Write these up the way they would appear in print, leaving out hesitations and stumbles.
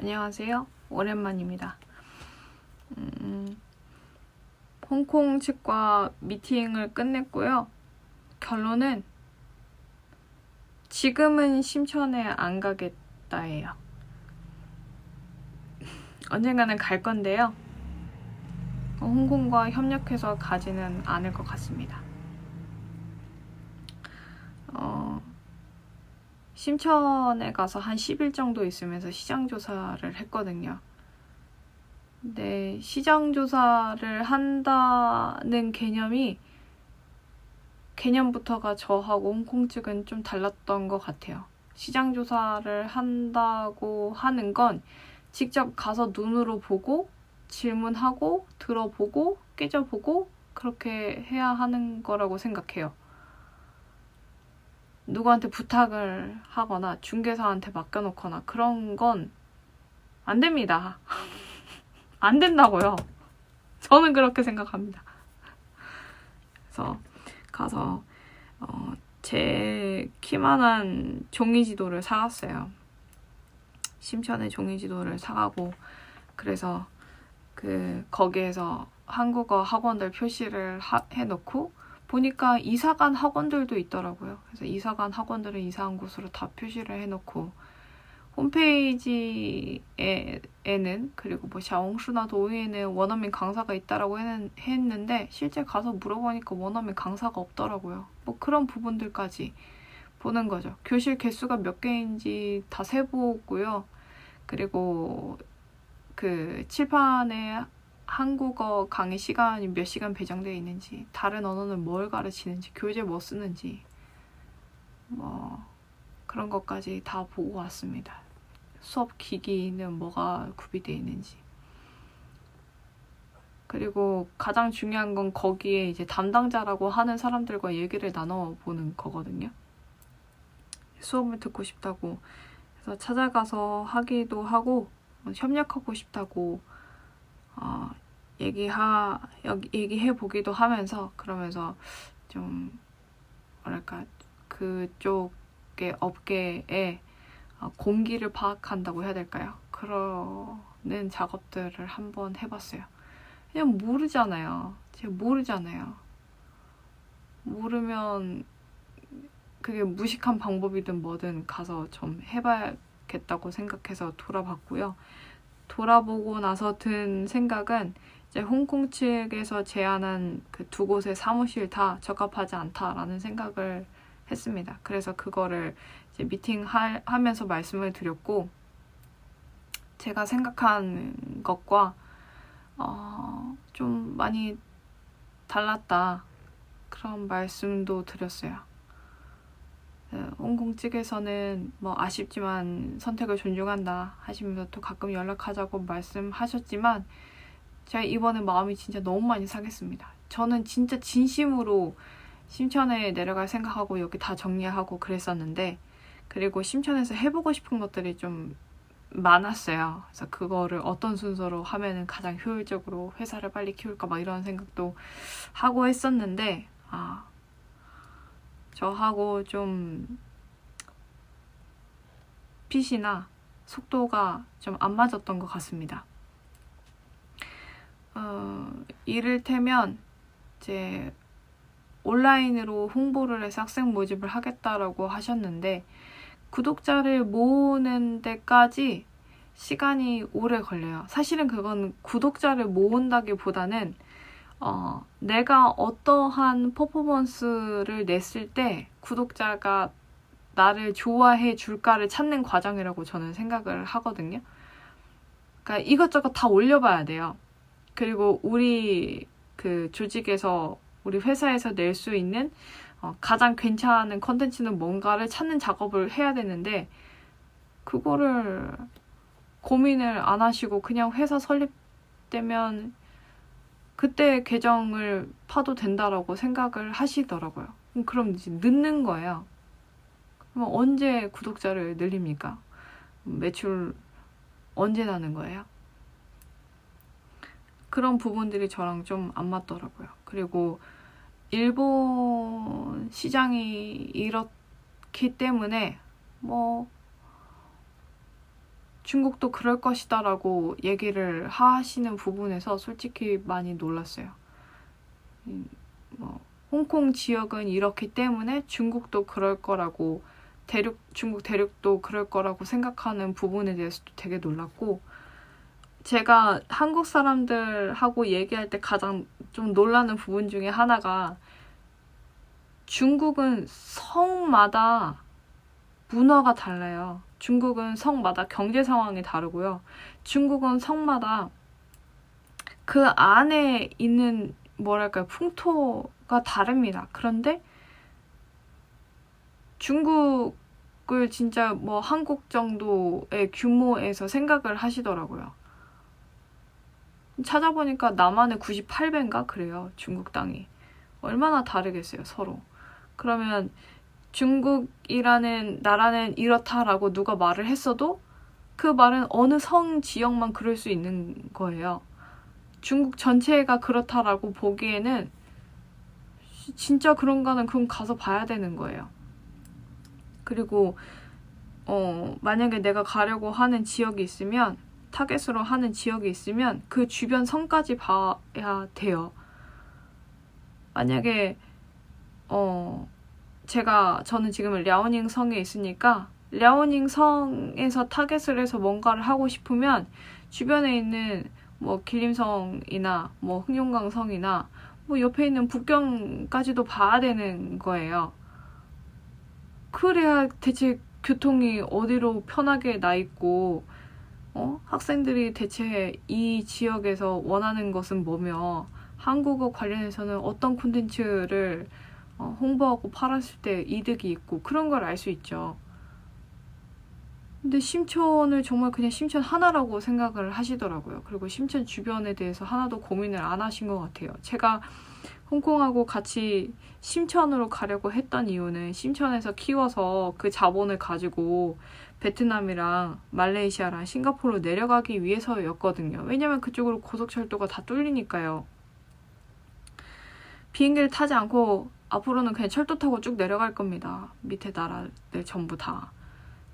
안녕하세요. 오랜만입니다. 홍콩 측과 미팅을 끝냈고요. 결론은 지금은 심천에 안 가겠다예요. 언젠가는 갈 건데요. 홍콩과 협력해서 가지는 않을 것 같습니다. 심천에 가서 한 10일 정도 있으면서 시장 조사를 했거든요. 근데 시장 조사를 한다는 개념부터가 저하고 홍콩 측은 좀 달랐던 것 같아요. 시장 조사를 한다고 하는 건 직접 가서 눈으로 보고 질문하고 들어보고 깨져보고 그렇게 해야 하는 거라고 생각해요. 누구한테 부탁을 하거나 중개사한테 맡겨놓거나 그런 건 안 됩니다. 안 된다고요. 저는 그렇게 생각합니다. 그래서 가서 제 키만한 종이지도를 사갔어요. 심천의 종이지도를 사가고 그래서 거기에서 한국어 학원들 표시를 해놓고 보니까 이사간 학원들도 있더라고요. 그래서 이사간 학원들은 이사한 곳으로 다 표시를 해놓고 홈페이지에는 그리고 뭐 샤옹슈나 도우에는 원어민 강사가 있다라고 했는데 실제 가서 물어보니까 원어민 강사가 없더라고요. 뭐 그런 부분들까지 보는 거죠. 교실 개수가 몇 개인지 다 세보고요. 그리고 칠판에 한국어 강의 시간이 몇 시간 배정되어 있는지, 다른 언어는 뭘 가르치는지, 교재 뭐 쓰는지 뭐 그런 것까지 다 보고 왔습니다. 수업 기기는 뭐가 구비되어 있는지. 그리고 가장 중요한 건 거기에 이제 담당자라고 하는 사람들과 얘기를 나눠보는 거거든요. 수업을 듣고 싶다고 해서 찾아가서 하기도 하고 협력하고 싶다고 얘기해 보기도 하면서 그러면서 좀 뭐랄까 그쪽의 업계에 공기를 파악한다고 해야 될까요? 그러는 작업들을 한번 해봤어요. 그냥 모르잖아요. 제가 모르잖아요. 모르면 그게 무식한 방법이든 뭐든 가서 좀 해봐야겠다고 생각해서 돌아봤고요. 돌아보고 나서 든 생각은 이제 홍콩 측에서 제안한 그 두 곳의 사무실 다 적합하지 않다라는 생각을 했습니다. 그래서 그거를 이제 미팅하면서 말씀을 드렸고 제가 생각한 것과 좀 많이 달랐다 그런 말씀도 드렸어요. 홍콩 측에서는 뭐 아쉽지만 선택을 존중한다 하시면서 또 가끔 연락하자고 말씀하셨지만 제가 이번에 마음이 진짜 너무 많이 상했습니다. 저는 진짜 진심으로 심천에 내려갈 생각하고 여기 다 정리하고 그랬었는데 그리고 심천에서 해보고 싶은 것들이 좀 많았어요. 그래서 그거를 어떤 순서로 하면은 가장 효율적으로 회사를 빨리 키울까 막 이런 생각도 하고 했었는데 저하고 좀 핏이나 속도가 좀 안 맞았던 것 같습니다. 이를테면 이제 온라인으로 홍보를 해서 학생 모집을 하겠다라고 하셨는데 구독자를 모으는 데까지 시간이 오래 걸려요. 사실은 그건 구독자를 모은다기보다는 내가 어떠한 퍼포먼스를 냈을 때 구독자가 나를 좋아해 줄까를 찾는 과정이라고 저는 생각을 하거든요. 그러니까 이것저것 다 올려봐야 돼요. 그리고 우리 조직에서 우리 회사에서 낼 수 있는 가장 괜찮은 컨텐츠는 뭔가를 찾는 작업을 해야 되는데 그거를 고민을 안 하시고 그냥 회사 설립되면 그때 계정을 파도 된다라고 생각을 하시더라고요. 그럼 이제 늦는 거예요. 그럼 언제 구독자를 늘립니까? 매출 언제 나는 거예요? 그런 부분들이 저랑 좀 안 맞더라고요. 그리고 일본 시장이 이렇기 때문에 중국도 그럴 것이다 라고 얘기를 하시는 부분에서 솔직히 많이 놀랐어요. 뭐 홍콩 지역은 이렇기 때문에 중국도 그럴 거라고 중국 대륙도 그럴 거라고 생각하는 부분에 대해서도 되게 놀랐고, 제가 한국 사람들하고 얘기할 때 가장 좀 놀라는 부분 중에 하나가, 중국은 성마다 문화가 달라요. 중국은 성마다 경제 상황이 다르고요. 중국은 성마다 그 안에 있는 뭐랄까요, 풍토가 다릅니다. 그런데 중국을 진짜 뭐 한국 정도의 규모에서 생각을 하시더라고요. 찾아보니까 남한의 98배인가 그래요. 중국 땅이. 얼마나 다르겠어요, 서로. 그러면 중국이라는 나라는 이렇다라고 누가 말을 했어도 그 말은 어느 성 지역만 그럴 수 있는 거예요. 중국 전체가 그렇다라고 보기에는 진짜 그런가는 그럼 가서 봐야 되는 거예요. 그리고 만약에 내가 가려고 하는 지역이 있으면, 타겟으로 하는 지역이 있으면 그 주변 성까지 봐야 돼요. 만약에 저는 지금 랴오닝 성에 있으니까 랴오닝 성에서 타겟을 해서 뭔가를 하고 싶으면 주변에 있는 뭐 길림성이나 뭐 흑룡강 성이나 뭐 옆에 있는 북경까지도 봐야 되는 거예요. 그래야 대체 교통이 어디로 편하게 나 있고, 학생들이 대체 이 지역에서 원하는 것은 뭐며, 한국어 관련해서는 어떤 콘텐츠를 홍보하고 팔았을 때 이득이 있고, 그런 걸 알 수 있죠. 근데 심천을 정말 그냥 심천 하나라고 생각을 하시더라고요. 그리고 심천 주변에 대해서 하나도 고민을 안 하신 것 같아요. 제가 홍콩하고 같이 심천으로 가려고 했던 이유는 심천에서 키워서 그 자본을 가지고 베트남이랑 말레이시아랑 싱가포르로 내려가기 위해서였거든요. 왜냐면 그쪽으로 고속철도가 다 뚫리니까요. 비행기를 타지 않고 앞으로는 그냥 철도 타고 쭉 내려갈 겁니다. 밑에 나라들 전부 다.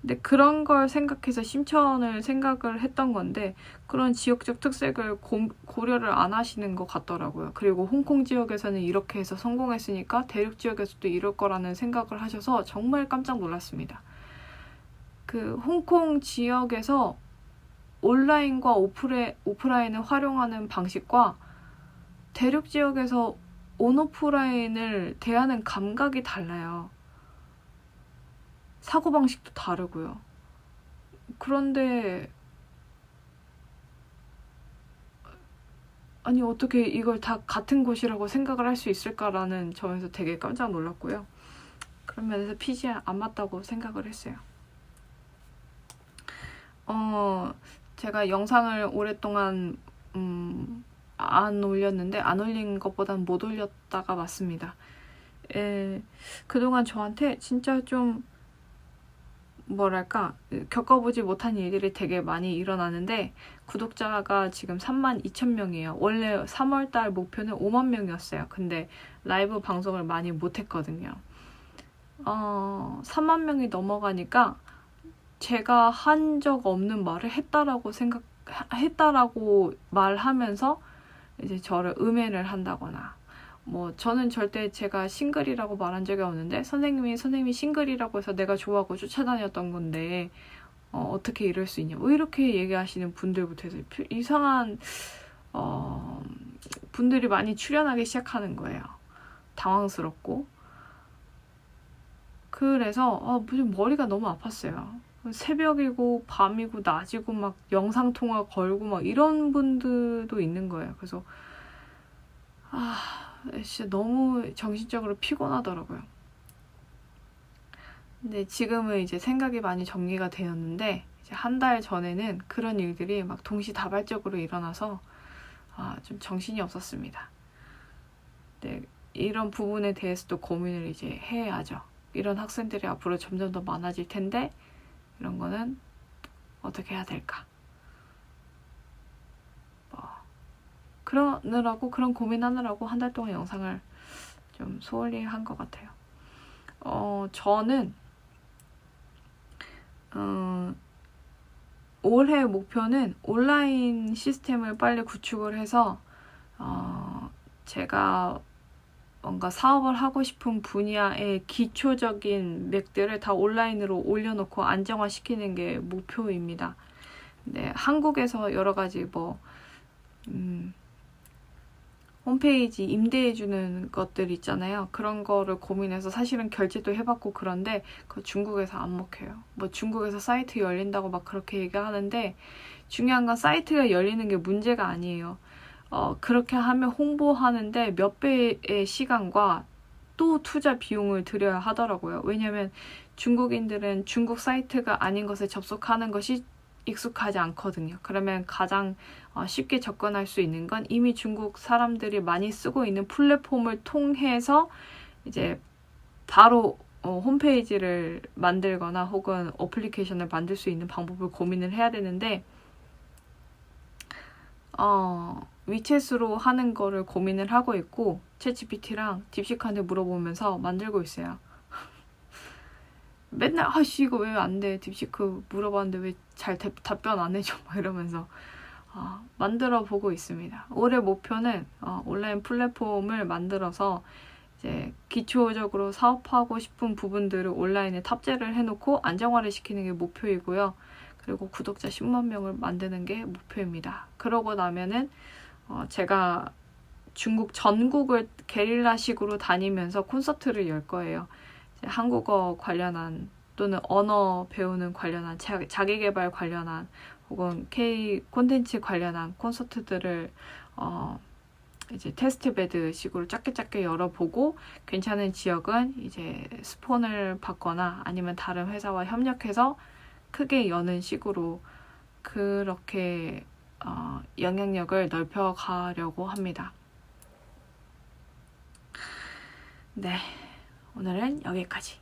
근데 그런 걸 생각해서 심천을 생각을 했던 건데, 그런 지역적 특색을 고려를 안 하시는 것 같더라고요. 그리고 홍콩 지역에서는 이렇게 해서 성공했으니까 대륙 지역에서도 이럴 거라는 생각을 하셔서 정말 깜짝 놀랐습니다. 그 홍콩 지역에서 온라인과 오프라인을 활용하는 방식과 대륙 지역에서 온오프라인을 대하는 감각이 달라요. 사고방식도 다르고요. 그런데 아니 어떻게 이걸 다 같은 곳이라고 생각을 할 수 있을까라는 점에서 되게 깜짝 놀랐고요. 그런 면에서 핏이 안 맞다고 생각을 했어요. 제가 영상을 오랫동안 안 올렸는데, 안 올린 것보단 못 올렸다가 맞습니다. 그동안 저한테 진짜 좀 뭐랄까, 겪어보지 못한 일들이 되게 많이 일어나는데, 구독자가 지금 32,000명이에요. 원래 3월달 목표는 5만 명이었어요. 근데 라이브 방송을 많이 못했거든요. 3만 명이 넘어가니까 제가 한 적 없는 말을 했다라고 말하면서 이제 저를 음해를 한다거나, 뭐 저는 절대 제가 싱글이라고 말한 적이 없는데 선생님이 싱글이라고 해서 내가 좋아하고 쫓아다녔던 건데 어떻게 이럴 수 있냐, 뭐 이렇게 얘기하시는 분들부터 해서 이상한 분들이 많이 출연하기 시작하는 거예요. 당황스럽고. 그래서 무슨 머리가 너무 아팠어요. 새벽이고 밤이고 낮이고 막 영상통화 걸고 막 이런 분들도 있는 거예요. 그래서 진짜 너무 정신적으로 피곤하더라고요. 근데 지금은 이제 생각이 많이 정리가 되었는데, 이제 한 달 전에는 그런 일들이 막 동시다발적으로 일어나서 좀 정신이 없었습니다. 네, 이런 부분에 대해서도 고민을 이제 해야죠. 이런 학생들이 앞으로 점점 더 많아질 텐데 이런 거는 어떻게 해야 될까? 그런 고민하느라고 한 달 동안 영상을 좀 소홀히 한 것 같아요. 저는 올해 목표는 온라인 시스템을 빨리 구축을 해서 제가 뭔가 사업을 하고 싶은 분야의 기초적인 맥들을 다 온라인으로 올려놓고 안정화시키는 게 목표입니다. 네, 한국에서 여러 가지 홈페이지 임대해주는 것들 있잖아요. 그런 거를 고민해서 사실은 결제도 해봤고 그런데 그거 중국에서 안 먹혀요. 중국에서 사이트 열린다고 막 그렇게 얘기하는데 중요한 건 사이트가 열리는 게 문제가 아니에요. 그렇게 하면 홍보하는데 몇 배의 시간과 또 투자 비용을 들여야 하더라고요. 왜냐면 중국인들은 중국 사이트가 아닌 것에 접속하는 것이 익숙하지 않거든요. 그러면 가장 쉽게 접근할 수 있는 건 이미 중국 사람들이 많이 쓰고 있는 플랫폼을 통해서 이제 바로 홈페이지를 만들거나 혹은 어플리케이션을 만들 수 있는 방법을 고민을 해야 되는데 위챗으로 하는 거를 고민을 하고 있고 챗GPT랑 딥시크한테 물어보면서 만들고 있어요. 맨날 아씨 이거 왜 안 돼? 딥시크 물어봤는데 왜 잘 답변 안 해줘? 막 이러면서 만들어 보고 있습니다. 올해 목표는 온라인 플랫폼을 만들어서 이제 기초적으로 사업하고 싶은 부분들을 온라인에 탑재를 해놓고 안정화를 시키는 게 목표이고요. 그리고 구독자 10만 명을 만드는 게 목표입니다. 그러고 나면은 제가 중국 전국을 게릴라식으로 다니면서 콘서트를 열 거예요. 한국어 관련한 또는 언어 배우는 관련한 자기계발 관련한 혹은 K 콘텐츠 관련한 콘서트들을 이제 테스트베드 식으로 작게 열어보고 괜찮은 지역은 이제 스폰을 받거나 아니면 다른 회사와 협력해서 크게 여는 식으로 그렇게 영향력을 넓혀가려고 합니다. 네, 오늘은 여기까지.